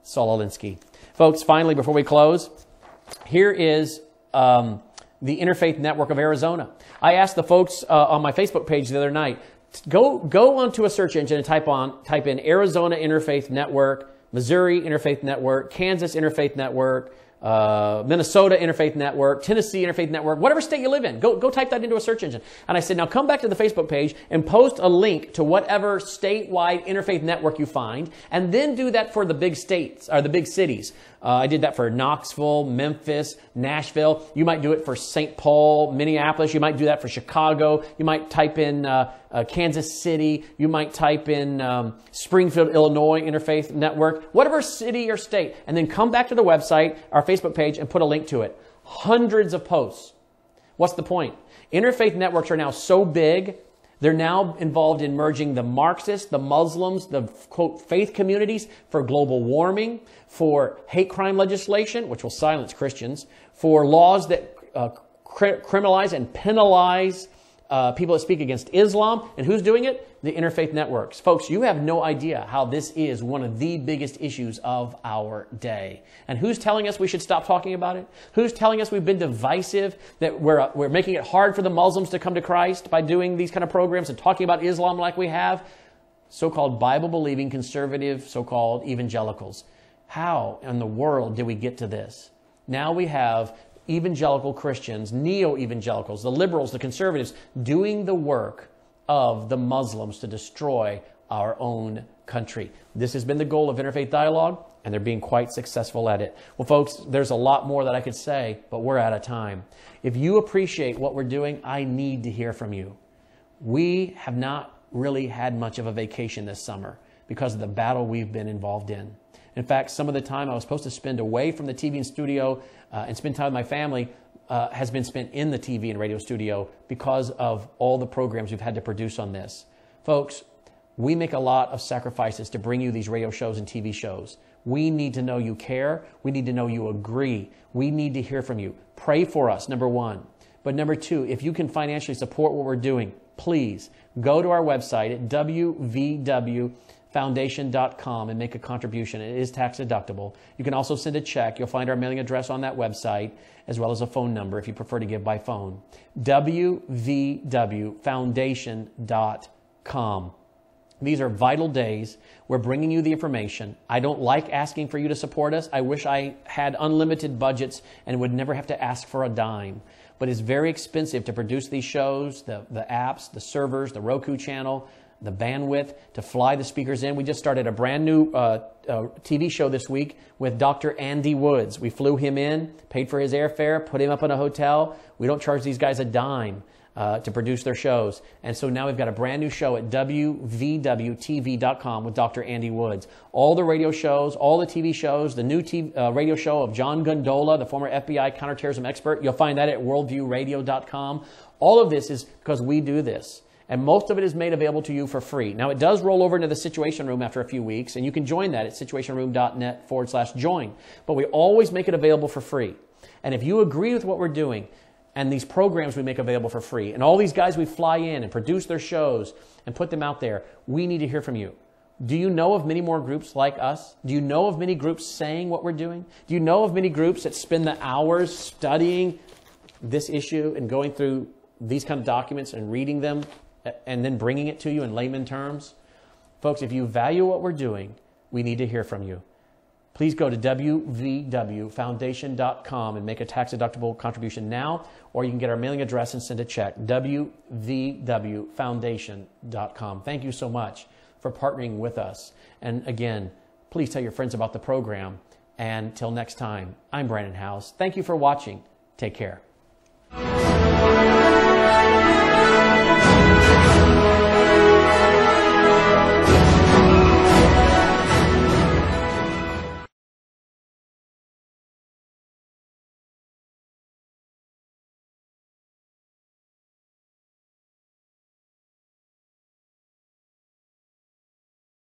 Saul Alinsky. Folks, finally, before we close, here is the Interfaith Network of Arizona. I asked the folks on my Facebook page the other night, go onto a search engine and type in Arizona Interfaith Network, Missouri Interfaith Network, Kansas Interfaith Network, Minnesota Interfaith Network, Tennessee Interfaith Network, whatever state you live in. Go type that into a search engine. And I said, now come back to the Facebook page and post a link to whatever statewide interfaith network you find, and then do that for the big states, or the big cities. I did that for Knoxville, Memphis, Nashville. You might do it for St. Paul, Minneapolis. You might do that for Chicago. You might type in Kansas City. You might type in Springfield, Illinois Interfaith Network, whatever city or state. And then come back to the website, our Facebook page, and put a link to it. Hundreds of posts. What's the point? Interfaith networks are now so big, they're now involved in merging the Marxists, the Muslims, the, quote, faith communities for global warming, for hate crime legislation, which will silence Christians, for laws that criminalize and penalize people that speak against Islam. And who's doing it? The interfaith networks. Folks, you have no idea how this is one of the biggest issues of our day. And who's telling us we should stop talking about it? Who's telling us we've been divisive, that we're making it hard for the Muslims to come to Christ by doing these kind of programs and talking about Islam like we have? So-called Bible-believing conservative, so-called evangelicals. How in the world did we get to this? Now we have evangelical Christians, neo-evangelicals, the liberals, the conservatives, doing the work of the Muslims to destroy our own country. This has been the goal of Interfaith Dialogue, and they're being quite successful at it. Well, folks, there's a lot more that I could say, but we're out of time. If you appreciate what we're doing, I need to hear from you. We have not really had much of a vacation this summer because of the battle we've been involved in. In fact, some of the time I was supposed to spend away from the TV and studio and spend time with my family has been spent in the TV and radio studio because of all the programs we've had to produce on this. Folks, we make a lot of sacrifices to bring you these radio shows and TV shows. We need to know you care. We need to know you agree. We need to hear from you. Pray for us, number one. But number two, if you can financially support what we're doing, please go to our website at wvwfoundation.com and make a contribution. It is tax deductible. You can also send a check. You'll find our mailing address on that website, as well as a phone number if you prefer to give by phone. wvwfoundation.com. These are vital days. We're bringing you the information. I don't like asking for you to support us. I wish I had unlimited budgets and would never have to ask for a dime. But it's very expensive to produce these shows, the apps, the servers, the Roku channel, the bandwidth, to fly the speakers in. We just started a brand new TV show this week with Dr. Andy Woods. We flew him in, paid for his airfare, put him up in a hotel. We don't charge these guys a dime to produce their shows. And so now we've got a brand new show at wvwtv.com with Dr. Andy Woods. All the radio shows, all the TV shows, the new radio show of John Gondola, the former FBI counterterrorism expert. You'll find that at worldviewradio.com. All of this is because we do this. And most of it is made available to you for free. Now, it does roll over into the Situation Room after a few weeks, and you can join that at situationroom.net/join. But we always make it available for free. And if you agree with what we're doing, and these programs we make available for free, and all these guys we fly in and produce their shows and put them out there, we need to hear from you. Do you know of many more groups like us? Do you know of many groups saying what we're doing? Do you know of many groups that spend the hours studying this issue and going through these kind of documents and reading them and then bringing it to you in layman terms? Folks, if you value what we're doing, we need to hear from you. Please go to wvwfoundation.com and make a tax-deductible contribution now, or you can get our mailing address and send a check, wvwfoundation.com. Thank you so much for partnering with us. And again, please tell your friends about the program. And till next time, I'm Brandon House. Thank you for watching. Take care.